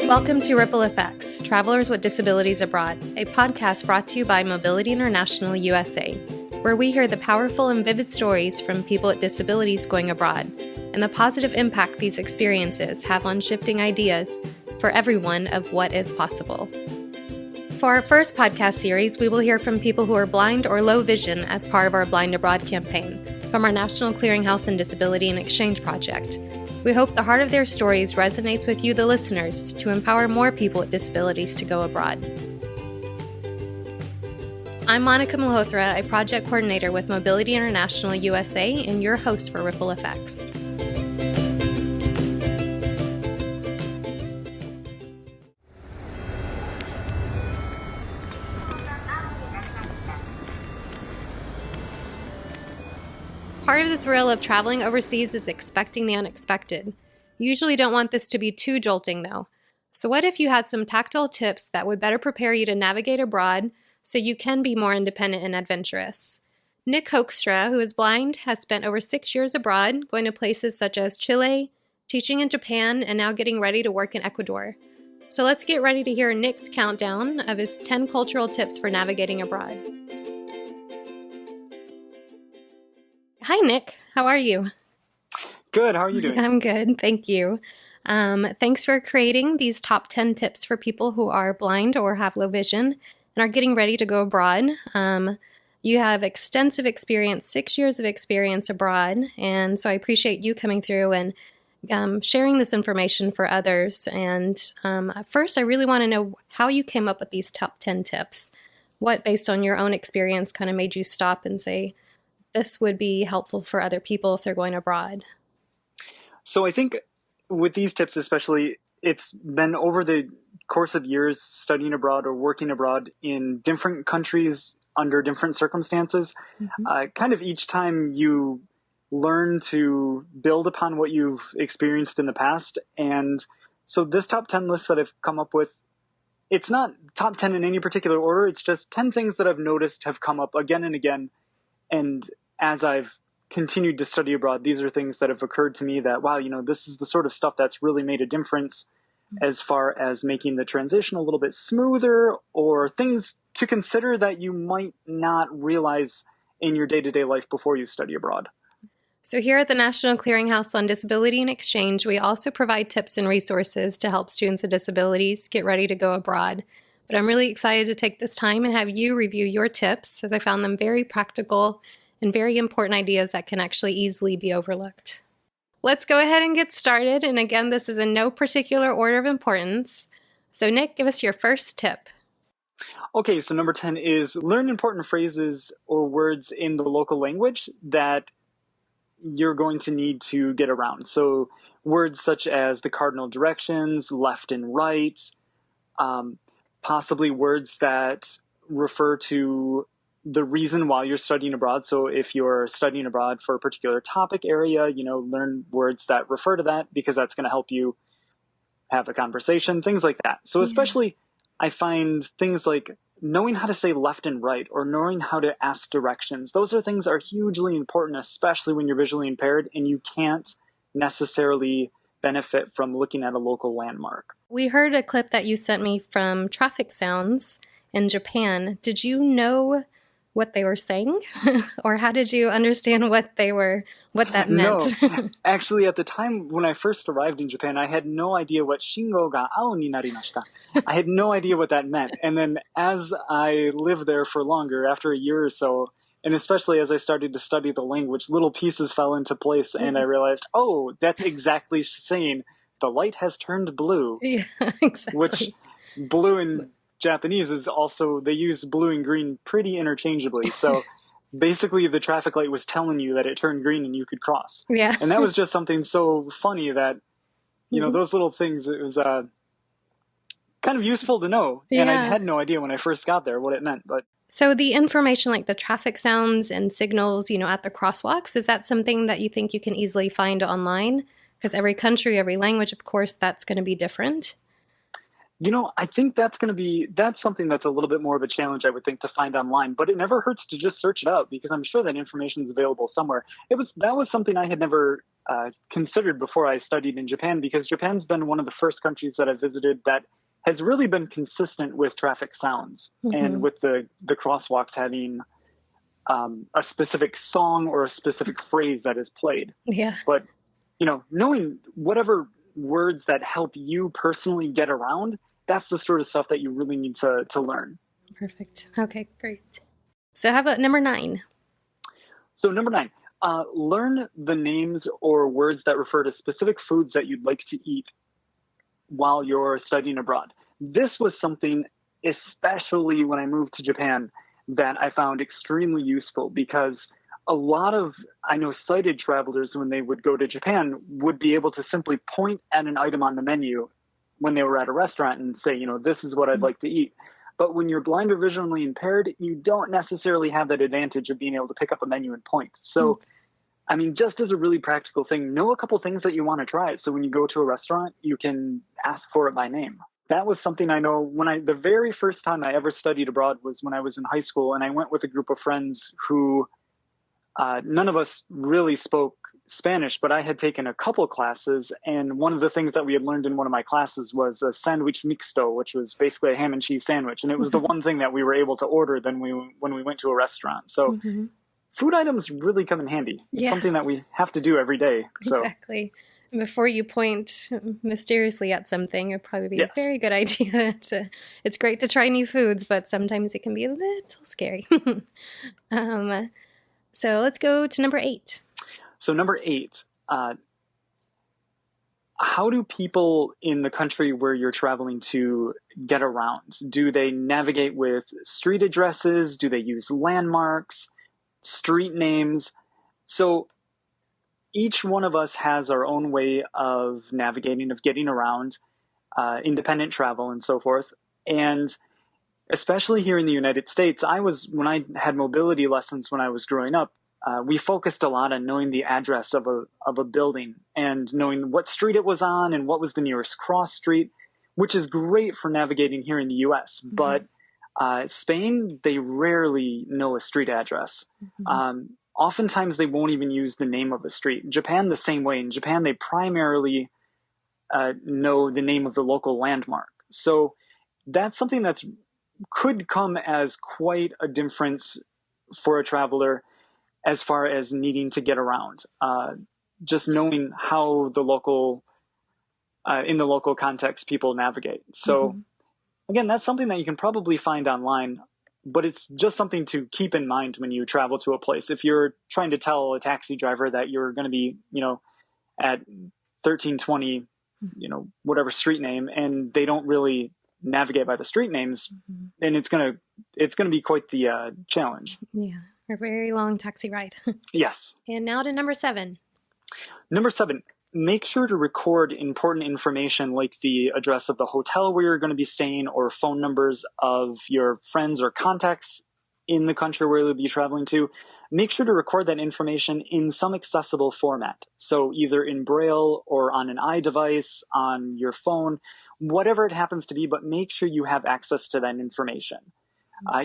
Welcome to Ripple Effects, Travelers with Disabilities Abroad, a podcast brought to you by Mobility International USA, where we hear the powerful and vivid stories from people with disabilities going abroad and the positive impact these experiences have on shifting ideas for everyone of what is possible. For our first podcast series, we will hear from people who are blind or low vision as part of our Blind Abroad campaign from our National Clearinghouse and Disability and Exchange Project. We hope the heart of their stories resonates with you, the listeners, to empower more people with disabilities to go abroad. I'm Monica Malhotra, a project coordinator with Mobility International USA, and your host for Ripple Effects. Part of the thrill of traveling overseas is expecting the unexpected. You usually don't want this to be too jolting, though. So what if you had some tactile tips that would better prepare you to navigate abroad so you can be more independent and adventurous? Nick Hoekstra, who is blind, has spent over 6 years abroad, going to places such as Chile, teaching in Japan, and now getting ready to work in Ecuador. So let's get ready to hear Nick's countdown of his 10 cultural tips for navigating abroad. Hi, Nick. How are you? Good. How are you doing? I'm good. Thank you. Thanks for creating these top 10 tips for people who are blind or have low vision and are getting ready to go abroad. You have extensive experience, 6 years of experience abroad. And so I appreciate you coming through and sharing this information for others. And first, I really want to know how you came up with these top 10 tips. What, based on your own experience, kind of made you stop and say, this would be helpful for other people if they're going abroad? So I think with these tips especially, it's been over the course of years studying abroad or working abroad in different countries under different circumstances. Kind of each time you learn to build upon what you've experienced in the past. And so this top 10 list that I've come up with, it's not top 10 in any particular order. It's just 10 things that I've noticed have come up again and again. And as I've continued to study abroad, these are things that have occurred to me that, wow, this is the sort of stuff that's really made a difference as far as making the transition a little bit smoother, or things to consider that you might not realize in your day-to-day life before you study abroad. So here at the National Clearinghouse on Disability and Exchange, we also provide tips and resources to help students with disabilities get ready to go abroad. But I'm really excited to take this time and have you review your tips, as I found them very practical and very important ideas that can actually easily be overlooked. Let's go ahead and get started. And again, this is in no particular order of importance. So Nick, give us your first tip. Okay, so number 10 is learn important phrases or words in the local language that you're going to need to get around. So words such as the cardinal directions, left and right, possibly words that refer to the reason why you're studying abroad. So if you're studying abroad for a particular topic area, learn words that refer to that, because that's going to help you have a conversation, things like that. So especially I find things like knowing how to say left and right, or knowing how to ask directions. Those are things that are hugely important, especially when you're visually impaired and you can't necessarily benefit from looking at a local landmark. We heard a clip that you sent me from traffic sounds in Japan. Did you know what they were saying? Or how did you understand what that meant? No, actually at the time when I first arrived in Japan, I had no idea what shingo ga ao ni narimashita. I had no idea what that meant. And then as I lived there for longer, after a year or so, and especially as I started to study the language, little pieces fell into place, and I realized, oh, that's exactly saying the light has turned blue. Yeah, exactly. Which blue in Japanese is also, they use blue and green pretty interchangeably. So basically the traffic light was telling you that it turned green and you could cross. Yeah. And that was just something so funny that, those little things, it was kind of useful to know. Yeah. And I had no idea when I first got there what it meant. But so the information like the traffic sounds and signals, at the crosswalks, is that something that you think you can easily find online? Because every country, every language, of course, that's going to be different. I think that's something that's a little bit more of a challenge, I would think, to find online, but it never hurts to just search it out because I'm sure that information is available somewhere. That was something I had never considered before I studied in Japan, because Japan's been one of the first countries that I visited that has really been consistent with traffic sounds and with the crosswalks having a specific song or a specific phrase that is played. Yeah. But, knowing whatever words that help you personally get around, that's the sort of stuff that you really need to learn. Perfect. Okay, great. So how about number 9? So number 9, learn the names or words that refer to specific foods that you'd like to eat while you're studying abroad. This was something, especially when I moved to Japan, that I found extremely useful, because a lot of, I know, sighted travelers, when they would go to Japan, would be able to simply point at an item on the menu when they were at a restaurant and say, this is what I'd like to eat. But when you're blind or visually impaired, you don't necessarily have that advantage of being able to pick up a menu and point. So, just as a really practical thing, know a couple things that you want to try. So when you go to a restaurant, you can ask for it by name. That was something I know the very first time I ever studied abroad was when I was in high school, and I went with a group of friends who none of us really spoke Spanish, but I had taken a couple classes, and one of the things that we had learned in one of my classes was a sandwich mixto, which was basically a ham and cheese sandwich, and it was the one thing that we were able to order when we went to a restaurant. So food items really come in handy. It's something that we have to do every day. So. Exactly. Before you point mysteriously at something, it'd probably be a very good idea. It's great to try new foods, but sometimes it can be a little scary. So let's go to number 8. So number 8, how do people in the country where you're traveling to get around? Do they navigate with street addresses? Do they use landmarks, street names? So each one of us has our own way of navigating, of getting around, independent travel and so forth. And especially here in the United States, when I had mobility lessons when I was growing up, we focused a lot on knowing the address of a building and knowing what street it was on and what was the nearest cross street, which is great for navigating here in the U.S. But Spain, they rarely know a street address. Oftentimes, they won't even use the name of a street. Japan, the same way. In Japan, they primarily know the name of the local landmark. So that's something that could come as quite a difference for a traveler as far as needing to get around. Just knowing how in the local context, people navigate. So again, that's something that you can probably find online, but it's just something to keep in mind when you travel to a place. If you're trying to tell a taxi driver that you're going to be, at 1320, whatever street name, and they don't really navigate by the street names, then it's going to be quite the challenge. Yeah, a very long taxi ride. Yes. And now to number 7. Number 7. Make sure to record important information like the address of the hotel where you're going to be staying, or phone numbers of your friends or contacts in the country where you'll be traveling to. Make sure to record that information in some accessible format. So either in Braille or on an iDevice, on your phone, whatever it happens to be, but make sure you have access to that information.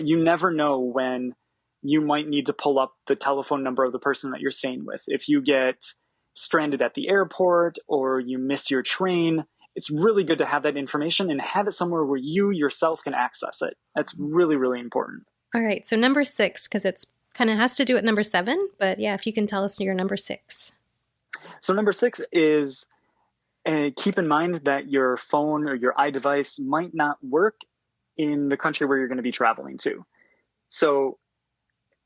You never know when you might need to pull up the telephone number of the person that you're staying with. If you get stranded at the airport or you miss your train, it's really good to have that information and have it somewhere where you yourself can access it. That's really, really important. All right. So number 6, because it's kind of has to do with number 7, but yeah, if you can tell us your number 6. So number 6 is keep in mind that your phone or your iDevice might not work in the country where you're going to be traveling to. So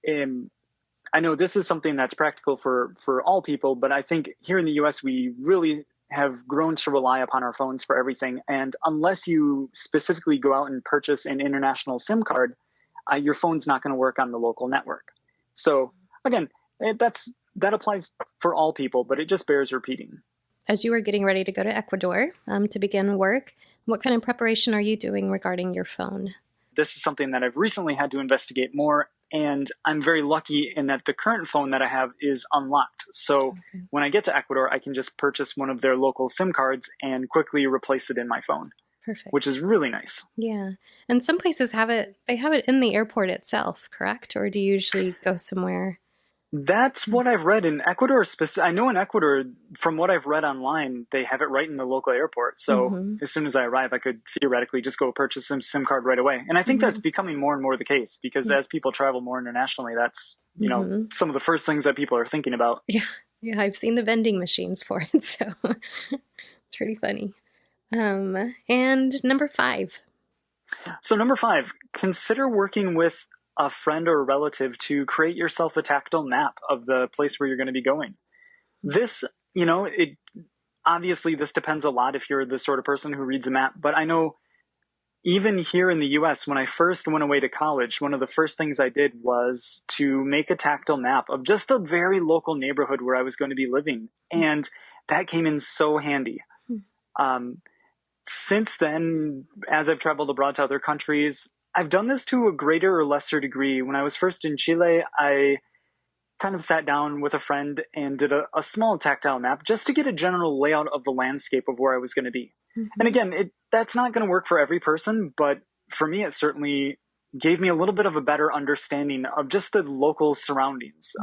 I know this is something that's practical for all people, but I think here in the US, we really have grown to rely upon our phones for everything. And unless you specifically go out and purchase an international SIM card, your phone's not going to work on the local network. So again, that applies for all people, but it just bears repeating. As you are getting ready to go to Ecuador to begin work, what kind of preparation are you doing regarding your phone? This is something that I've recently had to investigate more, and I'm very lucky in that the current phone that I have is unlocked. So when I get to Ecuador, I can just purchase one of their local SIM cards and quickly replace it in my phone. Perfect. which is really nice. Yeah. And some places they have it in the airport itself, correct? Or do you usually go somewhere? That's what I've read in Ecuador. I know in Ecuador, from what I've read online, they have it right in the local airport. So as soon as I arrive, I could theoretically just go purchase some SIM card right away. And I think that's becoming more and more the case, because as people travel more internationally, that's, some of the first things that people are thinking about. Yeah. Yeah. I've seen the vending machines for it. So it's pretty funny. And number 5. So number 5, consider working with a friend or a relative to create yourself a tactile map of the place where you're going to be going. This, obviously this depends a lot if you're the sort of person who reads a map, but I know even here in the US, when I first went away to college, one of the first things I did was to make a tactile map of just a very local neighborhood where I was going to be living. And that came in so handy. Since then, as I've traveled abroad to other countries, I've done this to a greater or lesser degree. When I was first in Chile, I kind of sat down with a friend and did a small tactile map just to get a general layout of the landscape of where I was going to be. And again, that's not going to work for every person, but for me, it certainly gave me a little bit of a better understanding of just the local surroundings,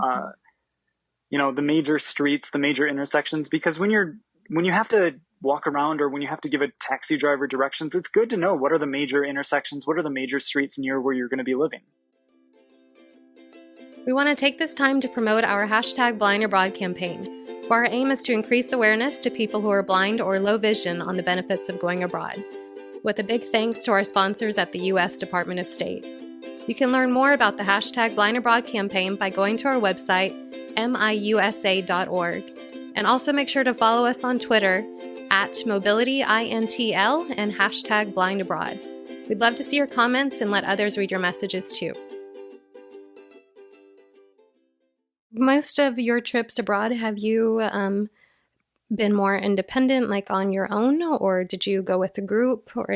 the major streets, the major intersections, because when you have to walk around or when you have to give a taxi driver directions, it's good to know what are the major intersections, what are the major streets near where you're going to be living. We want to take this time to promote our #BlindAbroad campaign, where our aim is to increase awareness to people who are blind or low vision on the benefits of going abroad, with a big thanks to our sponsors at the U.S. Department of State. You can learn more about the #BlindAbroad campaign by going to our website, miusa.org, and also make sure to follow us on Twitter @MobilityINTL and #BlindAbroad. We'd love to see your comments and let others read your messages too. Most of your trips abroad, have you been more independent, like on your own, or did you go with a group or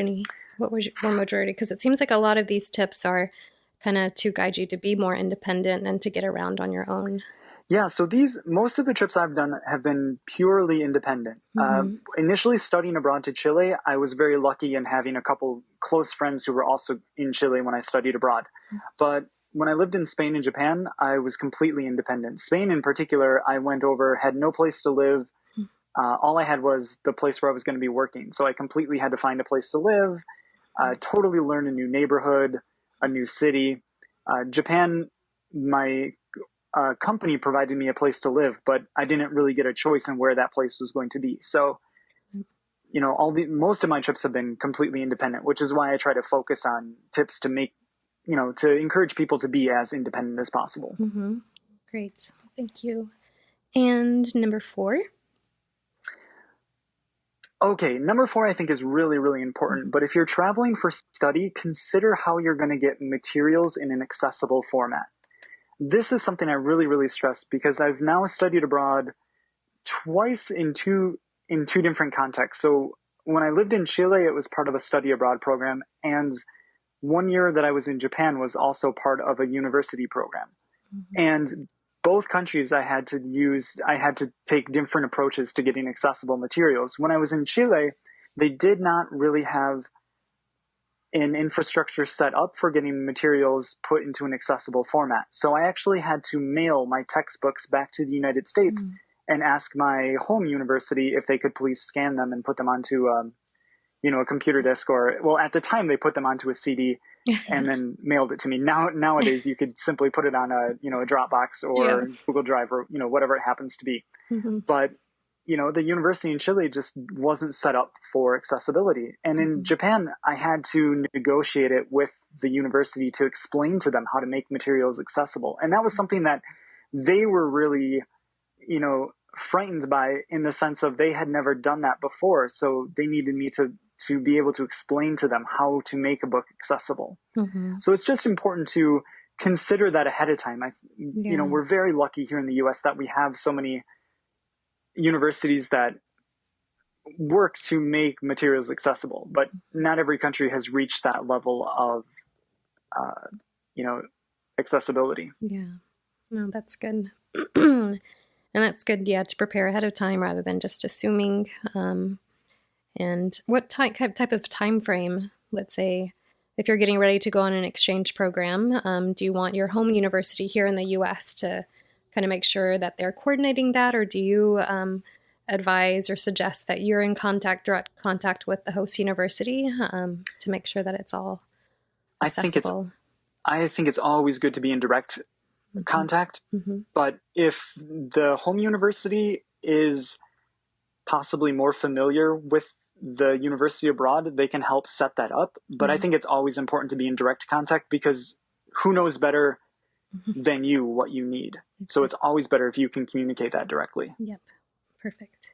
what was your majority? Because it seems like a lot of these tips are kind of to guide you to be more independent and to get around on your own. Yeah, so most of the trips I've done have been purely independent. Initially studying abroad to Chile, I was very lucky in having a couple close friends who were also in Chile when I studied abroad. But when I lived in Spain and Japan, I was completely independent. Spain in particular, I went over, had no place to live. All I had was the place where I was going to be working. So I completely had to find a place to live, totally learn a new neighborhood, a new city. Japan, my company provided me a place to live, but I didn't really get a choice in where that place was going to be. So, most of my trips have been completely independent, which is why I try to focus on tips to make, to encourage people to be as independent as possible. Great. Thank you. And number 4? Okay, number 4 I think is really, really important. But if you're traveling for study, consider how you're going to get materials in an accessible format. This is something I really, really stress because I've now studied abroad twice in two different contexts. So when I lived in Chile, it was part of a study abroad program. And one year that I was in Japan was also part of a university program. And both countries I had to take different approaches to getting accessible materials. When I was in Chile, they did not really have an infrastructure set up for getting materials put into an accessible format. So I actually had to mail my textbooks back to the United States and ask my home university if they could please scan them and put them onto a computer disk, or at the time they put them onto a CD and then mailed it to me. Nowadays you could simply put it on a Dropbox or Google Drive or whatever it happens to be. But the university in Chile just wasn't set up for accessibility. And in Japan, I had to negotiate it with the university to explain to them how to make materials accessible. And that was something that they were really, frightened by, in the sense of they had never done that before. So they needed me to be able to explain to them how to make a book accessible. So it's just important to consider that ahead of time. We're very lucky here in the US that we have so many universities that work to make materials accessible, but not every country has reached that level of, accessibility. Yeah, no, that's good. And that's good, to prepare ahead of time rather than just assuming. And what type of time frame, let's say, if you're getting ready to go on an exchange program, do you want your home university here in the U.S. to kind of make sure that they're coordinating that, or do you advise or suggest that you're in direct contact with the host university to make sure that it's all accessible? I think it's always good to be in direct contact, but if the home university is possibly more familiar with the university abroad, they can help set that up. But I think it's always important to be in direct contact, because who knows better than you what you need. So it's always better if you can communicate that directly. Yep. Perfect.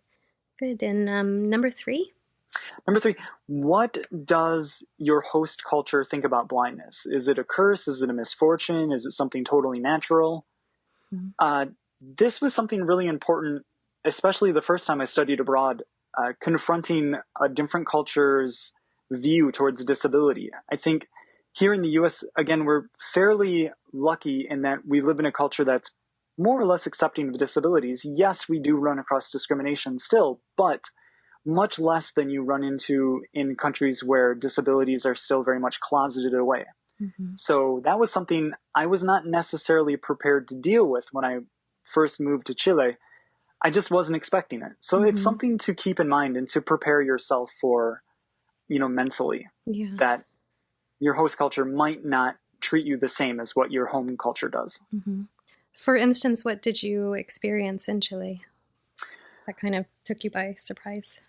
Good. And number three? Number three, what does your host culture think about blindness? Is it a curse? Is it a misfortune? Is it something totally natural? This was something really important, especially the first time I studied abroad, confronting a different culture's view towards disability. I think here in the US, again, we're fairly lucky in that we live in a culture that's more or less accepting of disabilities. Yes, we do run across discrimination still, but much less than you run into in countries where disabilities are still very much closeted away. So that was something I was not necessarily prepared to deal with when I first moved to Chile. I just wasn't expecting it. So it's something to keep in mind and to prepare yourself for, mentally, that your host culture might not treat you the same as what your home culture does. For instance, what did you experience in Chile that kind of took you by surprise?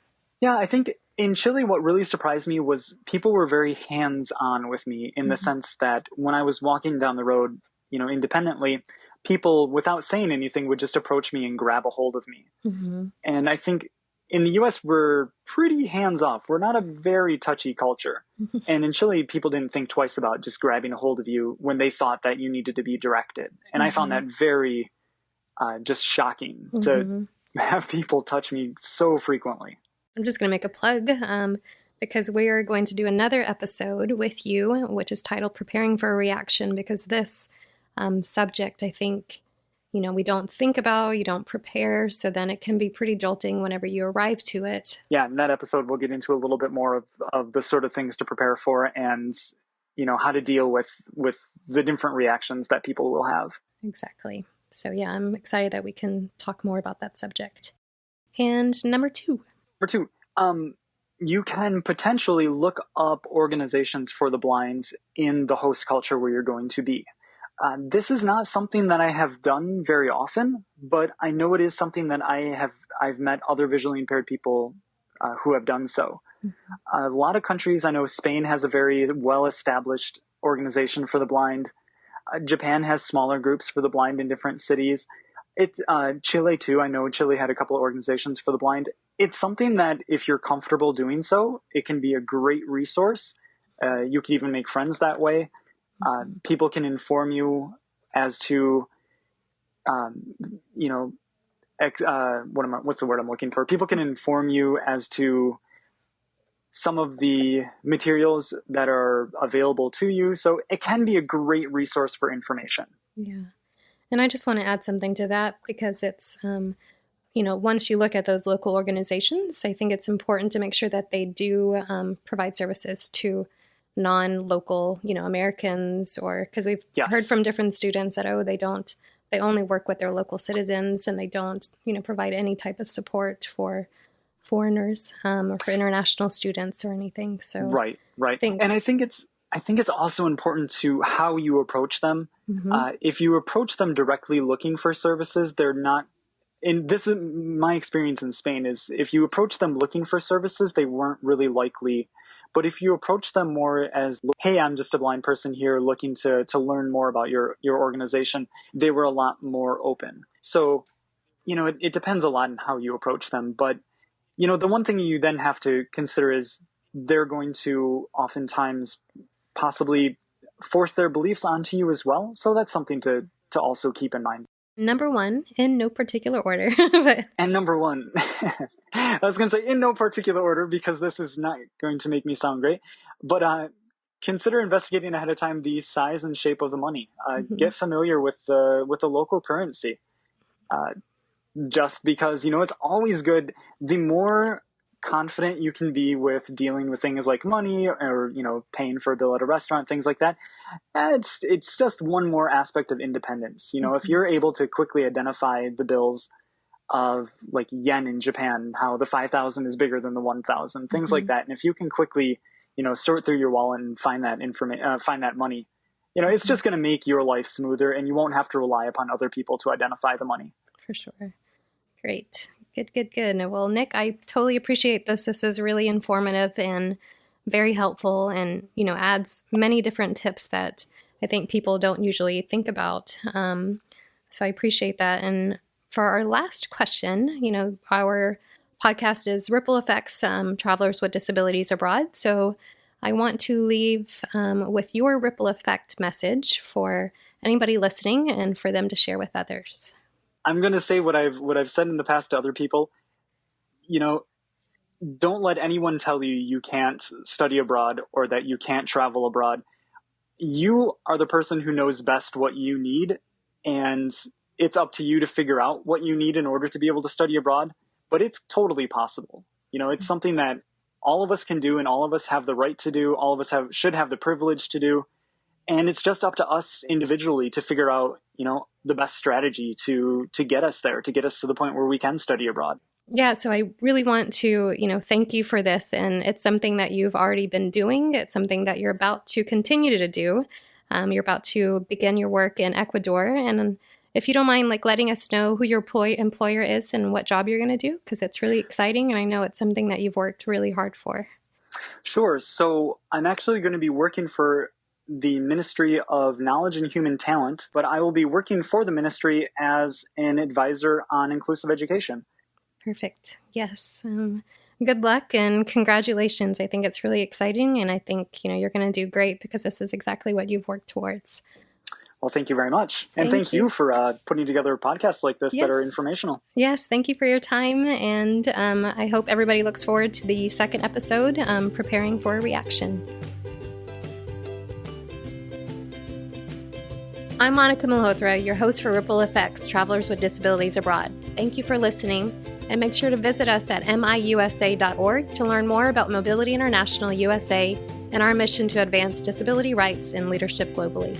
Yeah, I think in Chile, what really surprised me was people were very hands-on with me in the sense that when I was walking down the road, independently, people, without saying anything, would just approach me and grab a hold of me. And I think in the US, we're pretty hands-off. We're not a very touchy culture. And in Chile, people didn't think twice about just grabbing a hold of you when they thought that you needed to be directed. And I found that very just shocking to have people touch me so frequently. I'm just going to make a plug because we are going to do another episode with you, which is titled Preparing for a Reaction, because this subject, I think, we don't think about, you don't prepare, so then it can be pretty jolting whenever you arrive to it. Yeah, in that episode, we'll get into a little bit more of the sort of things to prepare for and, how to deal with the different reactions that people will have. Exactly. So yeah, I'm excited that we can talk more about that subject. And number two, you can potentially look up organizations for the blind in the host culture where you're going to be. This is not something that I have done very often, but I know it is something that I've met other visually impaired people who have done so. A lot of countries, I know Spain has a very well-established organization for the blind. Japan has smaller groups for the blind in different cities. Chile too. I know Chile had a couple of organizations for the blind. It's something that if you're comfortable doing so, it can be a great resource. You can even make friends that way. People can inform you as to, what's the word I'm looking for? People can inform you as to some of the materials that are available to you. So it can be a great resource for information. Yeah. And I just want to add something to that because it's, once you look at those local organizations, I think it's important to make sure that they do provide services to non-local, Americans, or because we've heard from different students that, they only work with their local citizens and they don't, provide any type of support for foreigners or for international students or anything. So right. And I think it's also important to how you approach them. If you approach them directly looking for services, they're not. And this is my experience in Spain is if you approach them looking for services, they weren't really likely. But if you approach them more as, hey, I'm just a blind person here looking to learn more about your organization, they were a lot more open. So, it depends a lot on how you approach them. But, the one thing you then have to consider is they're going to oftentimes possibly force their beliefs onto you as well. So that's something to also keep in mind. Number one, in no particular order. And number one, I was going to say in no particular order because this is not going to make me sound great, but consider investigating ahead of time the size and shape of the money. Get familiar with the local currency. Just because, it's always good. The more confident you can be with dealing with things like money or, paying for a bill at a restaurant, things like that, it's just one more aspect of independence. If you're able to quickly identify the bills of like yen in Japan, how the 5,000 is bigger than the 1,000, things like that. And if you can quickly, sort through your wallet and find that find that money, it's just going to make your life smoother, and you won't have to rely upon other people to identify the money. For sure. Great. Good. Well, Nick, I totally appreciate this. This is really informative and very helpful, and, adds many different tips that I think people don't usually think about. So I appreciate that. And for our last question, our podcast is Ripple Effects, Travelers with Disabilities Abroad. So I want to leave with your ripple effect message for anybody listening and for them to share with others. I'm going to say what I've said in the past to other people. Don't let anyone tell you you can't study abroad or that you can't travel abroad. You are the person who knows best what you need, and it's up to you to figure out what you need in order to be able to study abroad. But it's totally possible. It's something that all of us can do, and all of us have the right to do. All of us should have the privilege to do. And it's just up to us individually to figure out, the best strategy to get us there, to get us to the point where we can study abroad. Yeah, so I really want to, thank you for this. And it's something that you've already been doing. It's something that you're about to continue to do. You're about to begin your work in Ecuador. And if you don't mind, letting us know who your employer is and what job you're going to do, because it's really exciting. And I know it's something that you've worked really hard for. Sure. So I'm actually going to be working for the Ministry of Knowledge and Human Talent, but I will be working for the ministry as an advisor on inclusive education. Perfect. Yes. Good luck and congratulations. I think it's really exciting, and I think, you're going to do great because this is exactly what you've worked towards. Well, thank you very much. And thank you for putting together podcasts like this that are informational. Yes. Thank you for your time. And I hope everybody looks forward to the second episode, preparing for a reaction. I'm Monica Malhotra, your host for Ripple Effects, Travelers with Disabilities Abroad. Thank you for listening, and make sure to visit us at miusa.org to learn more about Mobility International USA and our mission to advance disability rights and leadership globally.